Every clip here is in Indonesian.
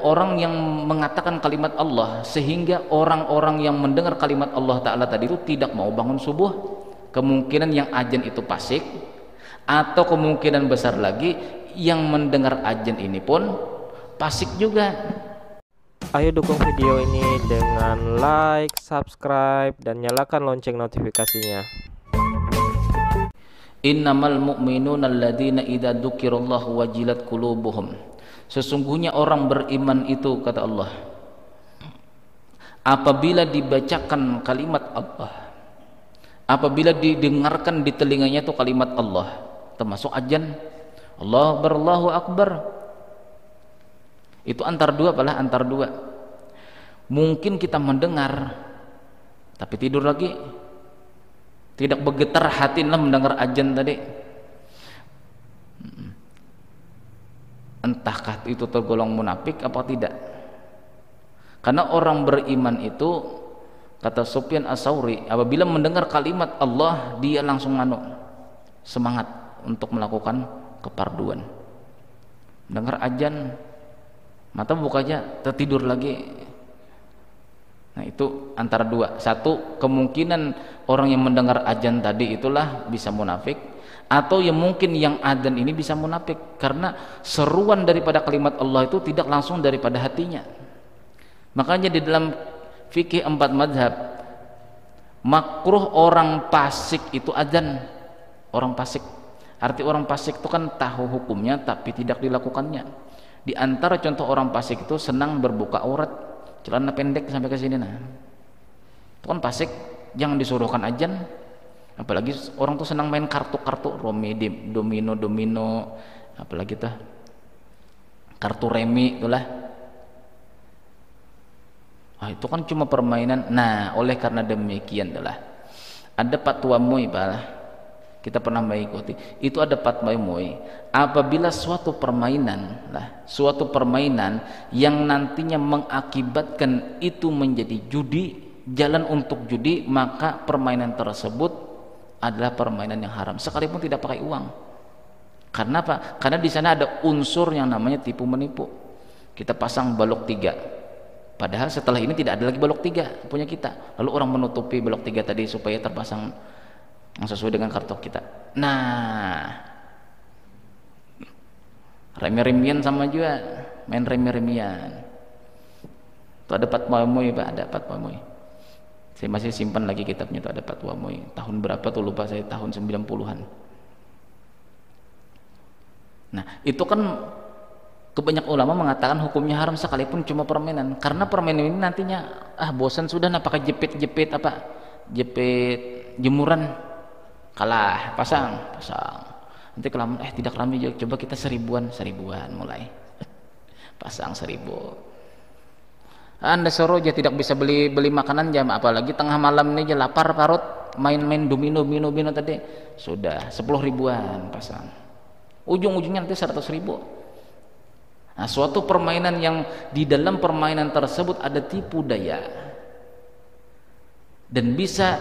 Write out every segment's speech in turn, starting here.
orang yang mengatakan kalimat Allah sehingga orang-orang yang mendengar kalimat Allah Ta'ala tadi itu tidak mau bangun subuh. Kemungkinan yang azan itu fasik, atau kemungkinan besar lagi yang mendengar azan ini pun fasik juga. Ayo dukung video ini dengan like, subscribe, dan nyalakan lonceng notifikasinya. Innamal mu'minuna alladzina idza dzukirallahu wajilat qulubuhum. Sesungguhnya orang beriman itu, kata Allah, apabila dibacakan kalimat Allah, apabila didengarkan di telinganya itu kalimat Allah, termasuk azan, Allahu Akbar, itu antar dua, apalah antar dua. Mungkin kita mendengar tapi tidur lagi, tidak bergetar hati mendengar azan tadi. Entahkah itu tergolong munafik apa tidak? Karena orang beriman itu, kata Sufyan Ats-Tsauri, apabila mendengar kalimat Allah dia langsung semangat untuk melakukan keparduan. Dengar azan, mata bukanya tertidur lagi. Nah itu antara dua. Satu, kemungkinan orang yang mendengar azan tadi itulah bisa munafik, atau yang mungkin yang azan ini bisa munafik karena seruan daripada kalimat Allah itu tidak langsung daripada hatinya. Makanya di dalam fikih 4 mazhab, makruh orang fasik itu azan. Orang fasik, arti orang fasik itu kan tahu hukumnya tapi tidak dilakukannya. Di antara contoh orang fasik itu senang berbuka aurat, celana pendek sampai ke sini, nah itu kan fasik, jangan disuruhkan azan. Apalagi orang tuh senang main kartu-kartu domino, apalagi tuh kartu remi itulah. Itu kan cuma permainan. Nah, oleh karena demikian adalah ada fatwa MUI, kita pernah mengikuti. Itu ada fatwa MUI, apabila suatu permainan yang nantinya mengakibatkan itu menjadi judi, jalan untuk judi, maka permainan tersebut adalah permainan yang haram sekalipun tidak pakai uang. Karena apa? Karena di sana ada unsur yang namanya tipu menipu. Kita pasang balok 3, padahal setelah ini tidak ada lagi balok 3 punya kita, lalu orang menutupi balok 3 tadi supaya terpasang yang sesuai dengan kartu kita. Nah, remi-remian sama juga, main remi-remian. Itu ada fatwa MUI, ada fatwa MUI. Saya masih simpan lagi kitabnya, itu ada fatwa MUI. Tahun berapa tuh lupa saya, tahun 90-an. Nah, itu kan kebanyak ulama mengatakan hukumnya haram sekalipun cuma permainan. Karena permainan ini nantinya bosan sudah, pakai jepit jemuran, kalah, pasang. Nanti kelamaan tidak rame juga, coba kita seribuan mulai. Pasang 1000. Anda suruh aja tidak bisa beli makanan jam, apalagi tengah malam ini aja lapar parut, main-main domino tadi sudah 10 ribuan pasang, ujung-ujungnya nanti 100.000. Nah, suatu permainan yang di dalam permainan tersebut ada tipu daya dan bisa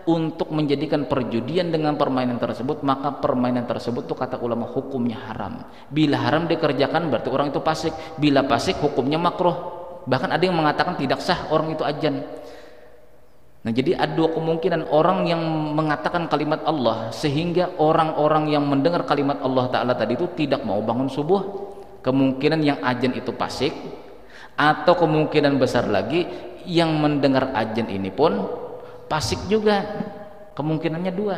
untuk menjadikan perjudian dengan permainan tersebut, maka permainan tersebut tuh kata ulama hukumnya haram. Bila haram dikerjakan berarti orang itu fasik, bila fasik hukumnya makruh. Bahkan ada yang mengatakan tidak sah orang itu azan. Nah, jadi ada dua kemungkinan orang yang mengatakan kalimat Allah sehingga orang-orang yang mendengar kalimat Allah Ta'ala tadi itu tidak mau bangun subuh. Kemungkinan yang azan itu fasik, atau kemungkinan besar lagi yang mendengar azan ini pun fasik juga. Kemungkinannya dua.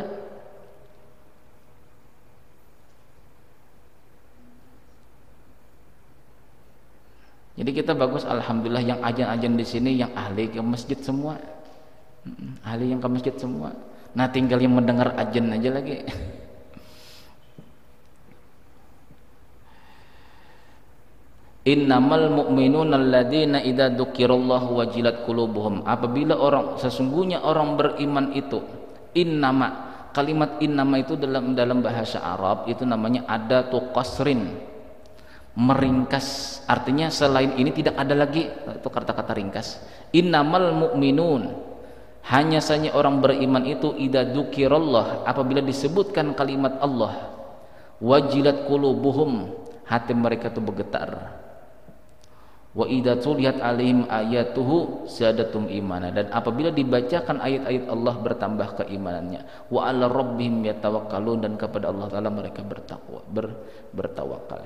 Jadi kita bagus, alhamdulillah, yang azan-azan di sini yang ahli ke masjid semua, ahli yang ke masjid semua. Nah, tinggal yang mendengar azan aja lagi. Innamal mu'minuna alladzina idza dzukirallahu wajilat qulubuhum. Apabila sesungguhnya orang beriman itu, kalimat innama itu dalam bahasa Arab itu namanya adatu qasrin, meringkas, artinya selain ini tidak ada lagi, itu kata-kata ringkas. Innamal mu'minun, hanya saja orang beriman itu idza dzukirallah, apabila disebutkan kalimat Allah, wajilat qulubuhum, hati mereka itu bergetar, Wa idza tuliyat alaihim ayatuhu zadatum imana, dan apabila dibacakan ayat-ayat Allah bertambah keimanannya. Wa 'ala rabbihim yatawakkalun, dan kepada Allah taala mereka bertawakal.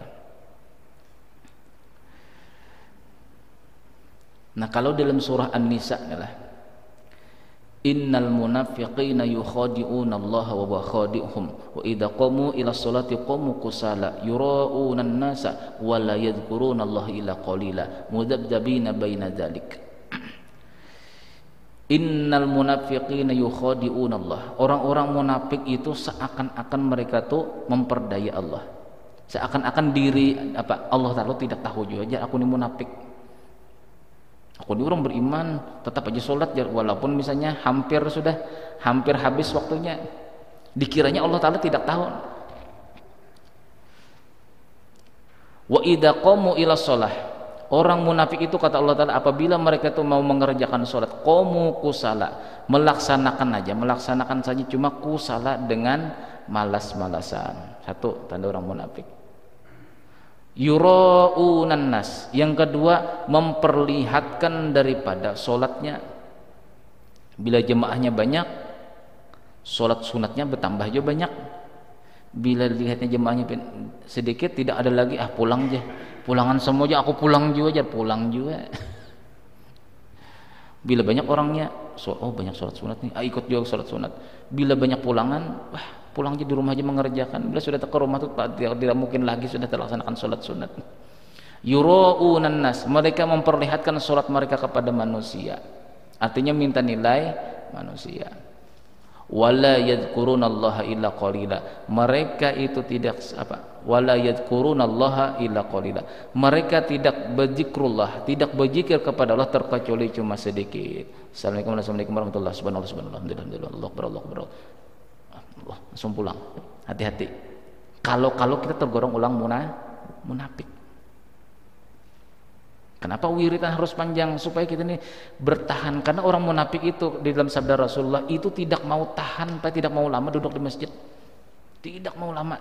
Nah, kalau dalam surah An-Nisa adalah innal munafiqina yukhadi'una Allah wa huwa khadi'uhum wa idza qamu ila sholati qamu kusala yura'una an-nasa wa la yadhkuruna Allah illa qalila mudabdabina baina dzalik. Innal munafiqina yukhadi'una Allah, orang-orang munafik itu seakan-akan mereka tuh memperdaya Allah, seakan-akan diri Allah Taala tidak tahu juga aku ini munafik. Aku ini orang beriman, tetap aja sholat walaupun misalnya hampir habis waktunya, dikiranya Allah Ta'ala tidak tahu. Wa idza qamu ila sholah, orang munafik itu kata Allah Ta'ala apabila mereka itu mau mengerjakan sholat, qamu kusala, melaksanakan saja cuma kusala dengan malas-malasan. Satu tanda orang munafik. Yura'unan nas, yang kedua memperlihatkan daripada sholatnya. Bila jemaahnya banyak, sholat sunatnya bertambah juga banyak. Bila lihatnya jemaahnya sedikit, tidak ada lagi pulang aja, pulangan semua aja, aku pulang juga. Bila banyak orangnya, banyak sholat sunat nih, ikut juga sholat sunat. Bila banyak pulangan, pulang aja di rumah aja mengerjakan. Bila sudah ke rumah tuh tidak mungkin lagi sudah terlaksanakan sholat sunat. Yura'unan nas, mereka memperlihatkan sholat mereka kepada manusia, artinya minta nilai manusia. Wala yadhkurunallaha illa qalila, mereka itu tidak wala yadhkurunallaha illa qalila, mereka tidak berzikrullah, tidak berzikir kepada Allah terkecuali cuma sedikit. Assalamualaikum warahmatullahi wabarakatuh. Subhanallah, Allah langsung pulang. Hati-hati kalau kita tergolong ulang munafik. Kenapa wiridan harus panjang? Supaya kita ini bertahan. Karena orang munafik itu di dalam sabda Rasulullah itu tidak mau tahan, tidak mau lama duduk di masjid, tidak mau lama.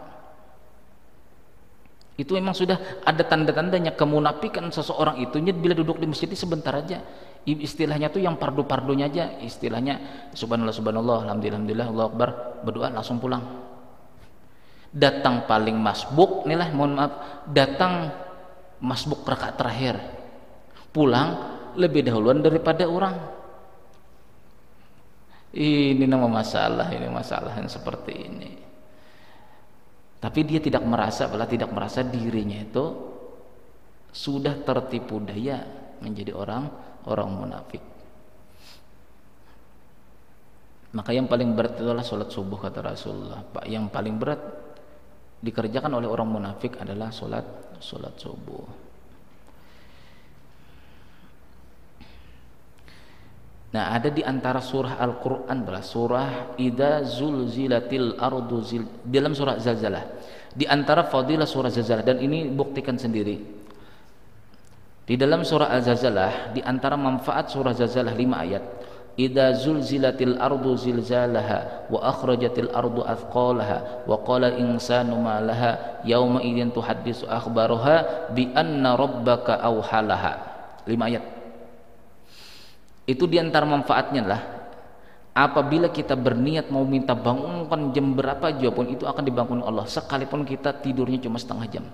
Itu memang sudah ada tanda-tandanya kemunafikan seseorang itu bila duduk di masjid sebentar aja. Istilahnya tuh yang pardu-pardunya aja, istilahnya subhanallah, alhamdulillah, Allahu akbar, berdoa langsung pulang. Datang paling masbuk, inilah mohon maaf, datang masbuk rakaat terakhir, pulang lebih dahuluan daripada orang. Ini masalah yang seperti ini. Tapi dia tidak merasa dirinya itu sudah tertipu daya menjadi orang munafik. Maka yang paling berat adalah sholat subuh kata Rasulullah. Yang paling berat dikerjakan oleh orang munafik adalah sholat subuh. Nah, ada di antara surah Al-Quran adalah surah Idza zulzilatil ardu dalam surah Zalzalah. Di antara fadilah surah Zalzalah, dan ini buktikan sendiri. Di dalam surah Al-Zalzalah, di antara manfaat surah Zalzalah 5 ayat. Idza zulzilatil ardu zilzalaha wa akhrajatil ardu athqalaha wa qala insanu ma laha yauma idzin tuhaddisu akhbaraha bi anna rabbaka awhalaha. 5 ayat. Itu diantara manfaatnya lah, apabila kita berniat mau minta bangunkan jam berapa aja pun itu akan dibangun Allah, sekalipun kita tidurnya cuma setengah jam.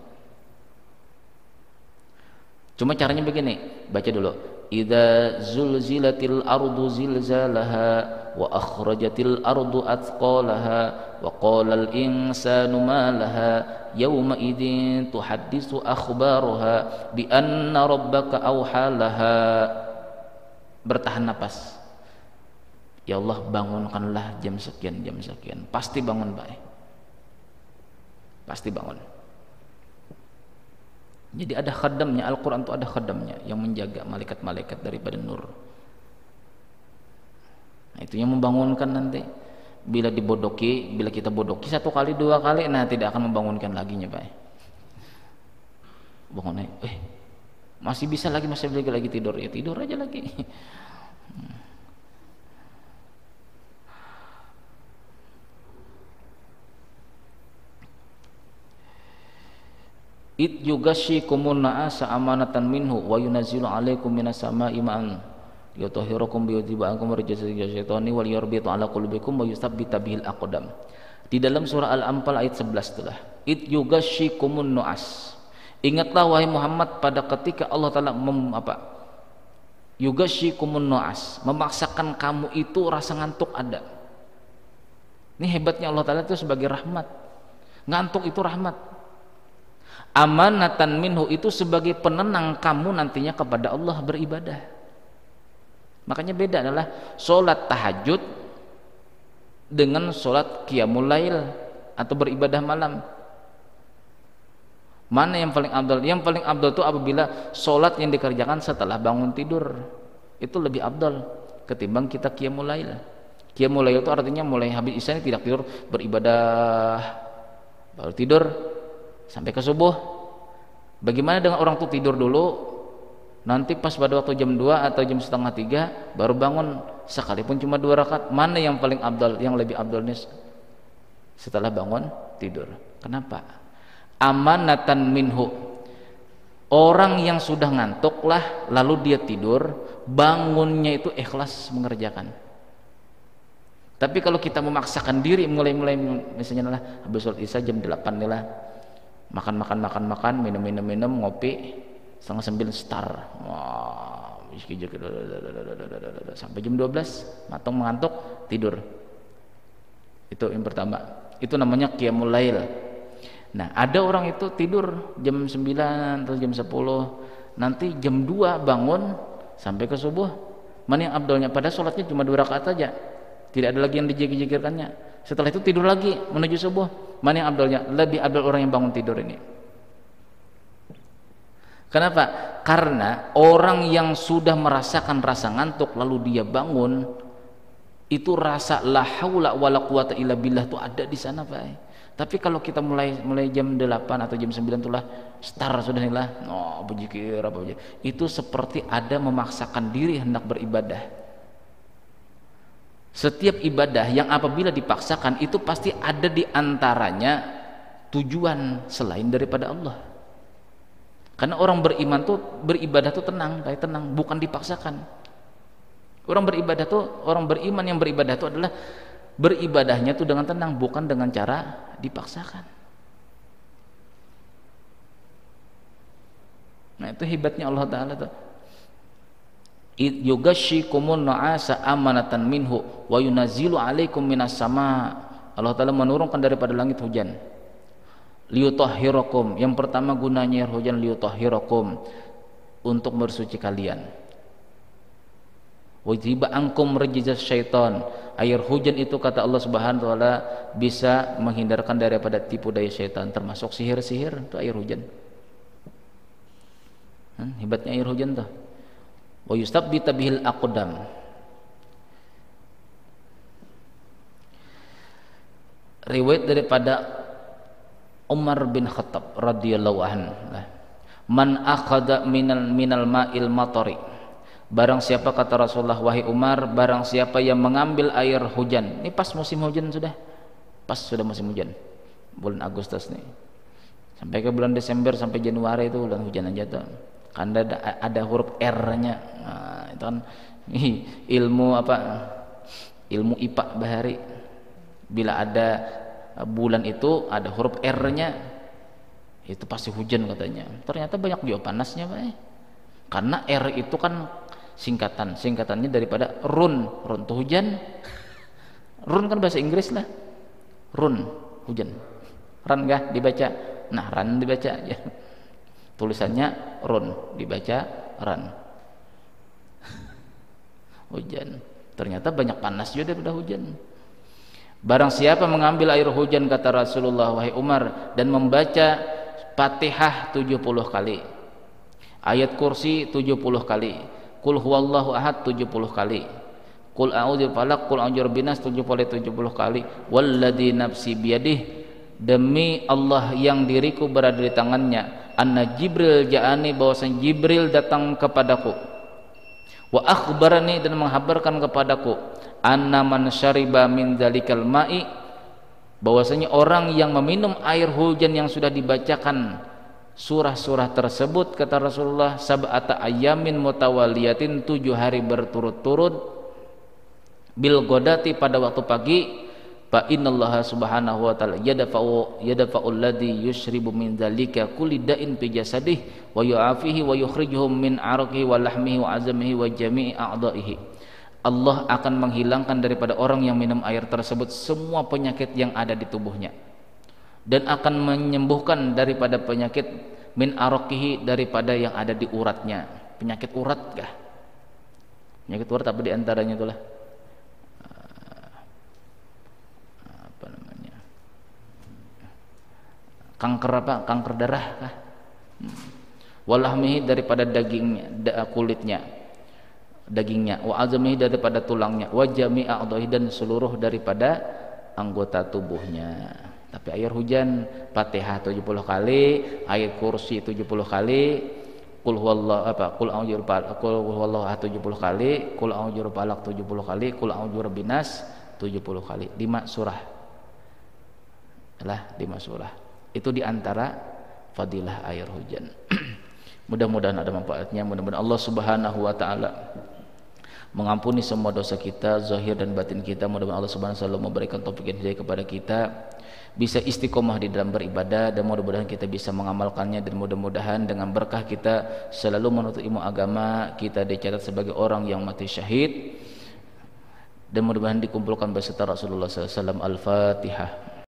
Cuma caranya begini, baca dulu. Idza zulzilatil ardu zilzalaha wa akhrajatil ardu athqalaha wa qalal insanu ma laha yauma idzin tuhaddisu akhbaraha bi anna rabbaka awhalaha. Bertahan napas. Ya Allah, bangunkanlah jam sekian. Pasti bangun, Pak. Pasti bangun. Jadi ada khadamnya, Al-Quran itu ada khadamnya yang menjaga malaikat-malaikat daripada nur. Nah, itu yang membangunkan nanti. Bila kita bodoki 1 kali 2 kali, nah tidak akan membangunkan laginya, Pak. Bangun, masih bisa lagi, masih lagi tidur, ya tidur aja lagi. Id yughashshikumun na'asa amanatan minhu wa yunazzilu 'alaikum minas sama'i ma'an liyutahhirakum biyudhiba'akum rijza syaitani wal yarbitu 'ala qulubikum wa yutsabbita bihil aqdam. Di dalam surah Al-Anfal ayat 11 itulah. Id yughashshikumun nu'as. Ingatlah wahai Muhammad pada ketika Allah Ta'ala yughashshikumun nu'as, memaksakan kamu itu rasa ngantuk ada. Ini hebatnya Allah Ta'ala itu sebagai rahmat. Ngantuk itu rahmat. Amanatan minhu itu sebagai penenang kamu nantinya kepada Allah beribadah. Makanya beda adalah sholat tahajud dengan sholat qiyamul lail atau beribadah malam. Mana yang paling abdal? Yang paling abdal itu apabila sholat yang dikerjakan setelah bangun tidur, itu lebih abdal ketimbang kita qiyamul lail. Qiyamul lail itu artinya mulai habis isya tidak tidur, beribadah baru tidur sampai ke subuh. Bagaimana dengan orang tuh tidur dulu, nanti pas pada waktu jam 2 atau jam setengah 3 baru bangun, sekalipun cuma 2 rakaat. Mana yang paling abdal? Yang lebih abdalnya setelah bangun tidur. Kenapa? Amanatan minhu. Orang yang sudah ngantuklah lalu dia tidur, bangunnya itu ikhlas mengerjakan. Tapi kalau kita memaksakan diri mulai misalnya lah habis sholat isya jam 8 nih lah, makan, minum, ngopi, setengah 9 star, wah, sampai jam 12 matang mengantuk tidur. Itu yang pertama. Itu namanya qiyamul lail. Nah, ada orang itu tidur jam 9 atau jam 10, nanti jam 2 bangun sampai ke subuh. Mana yang abdalnya? Pada sholatnya cuma 2 rakaat saja, tidak ada lagi yang dijikir-jikirkannya. Setelah itu tidur lagi menuju subuh. Mana yang abdalnya? Lebih abdal orang yang bangun tidur ini. Kenapa? Karena orang yang sudah merasakan rasa ngantuk lalu dia bangun, itu rasa la haula wala quwata illa billah itu ada di sana, Pak. Tapi kalau kita mulai jam 8 atau jam 9 itulah star sudah inilah, berzikir apa aja. Itu seperti ada memaksakan diri hendak beribadah. Setiap ibadah yang apabila dipaksakan itu pasti ada di antaranya tujuan selain daripada Allah. Karena orang beriman tuh beribadah tuh tenang, kayak tenang, bukan dipaksakan. Orang beriman yang beribadah itu adalah beribadahnya tuh dengan tenang, bukan dengan cara dipaksakan. Nah, itu hebatnya Allah Ta'ala tuh. Yughashshikumun nu'asa amanatan minhu wa yunazzilu 'alaikum minas sama. Allah Ta'ala menurunkan daripada langit hujan. Liyutahhirakum. Yang pertama gunanya hujan liyutahhirakum, untuk bersuci kalian. Wajiba angkum rejizas syaitan. Air hujan itu kata Allah Subhanahu wa taala bisa menghindarkan daripada tipu daya syaitan, termasuk sihir-sihir. Itu air hujan. Hebatnya air hujan tuh. Wa yustabbita bihil aqdam. Riwayat daripada Umar bin Khattab radhiyallahu anhu, man akhadha minal ma'il matari. Barang siapa, kata Rasulullah, wahai Umar, barang siapa yang mengambil air hujan. Ini pas musim hujan sudah. Pas sudah musim hujan. Bulan Agustus nih. Sampai ke bulan Desember sampai Januari itu bulan hujan aja tuh. Karena ada huruf R-nya. Nah, itu kan ilmu IPA bahari. Bila ada bulan itu ada huruf R-nya, itu pasti hujan katanya. Ternyata banyak juga panasnya, Pak. Karena R itu kan singkatannya daripada run itu hujan. Run kan bahasa Inggris lah. Run hujan. Ran enggak dibaca. Nah, ran dibaca ya. Tulisannya run, dibaca ran. Hujan. Ternyata banyak panas juga daripada hujan. Barang siapa mengambil air hujan, kata Rasulullah, wahai Umar, dan membaca Fatihah 70 kali, ayat kursi 70 kali, Qul huwallahu ahad 70 kali, Qul a'udzu falaq, Qul a'udzu binas 70 kali, walladzi nafsi biyadih, demi Allah yang diriku berada di tangannya, anna Jibril ja'ani, bahwasanya Jibril datang kepadaku, wa akhbarani, dan menghabarkan kepadaku, anna man syariba min dzalikal ma'i, bahwasanya orang yang meminum air hujan yang sudah dibacakan surah-surah tersebut kata Rasulullah sab'ata ayyamin mutawaliyatin 7 hari berturut-turut bil godati pada waktu pagi fa innallaha subhanahu wa ta'ala yadfa'u alladhi yushribu min dzalika kulli da'in fi jasadih wa yu'afihi wa yukhrijuhum min araqihi wa lahmihi wa azamihi wa jami'i a'dha'ihi. Allah akan menghilangkan daripada orang yang minum air tersebut semua penyakit yang ada di tubuhnya dan akan menyembuhkan daripada penyakit min araqihi daripada yang ada di uratnya. Penyakit urat kah? Penyakit urat apa di antaranya itulah? Kanker apa? Kanker darah kah? Walahmihi daripada dagingnya, kulitnya, dagingnya. Wa azamihi daripada tulangnya. Wa jami'i a'dhahi dan seluruh daripada anggota tubuhnya. Tapi air hujan Fatihah 70 kali, ayat kursi 70 kali, qul huwallahu apa? Qul a'udzu huwallahu 70 kali, qul a'udzu falaq 70 kali, qul a'udzu binas 70 kali. 5 surah. Lah 5 surah. Itu diantara fadilah air hujan. Mudah-mudahan ada manfaatnya. Mudah-mudahan Allah Subhanahu wa ta'ala mengampuni semua dosa kita zahir dan batin kita. Mudah-mudahan Allah Subhanahu wa ta'ala memberikan taufik dan hidayah kepada kita, bisa istiqomah di dalam beribadah, dan mudah-mudahan kita bisa mengamalkannya, dan mudah-mudahan dengan berkah kita selalu menuntut ilmu agama, kita dicatat sebagai orang yang mati syahid, dan mudah-mudahan dikumpulkan beserta Rasulullah SAW. Al-Fatihah.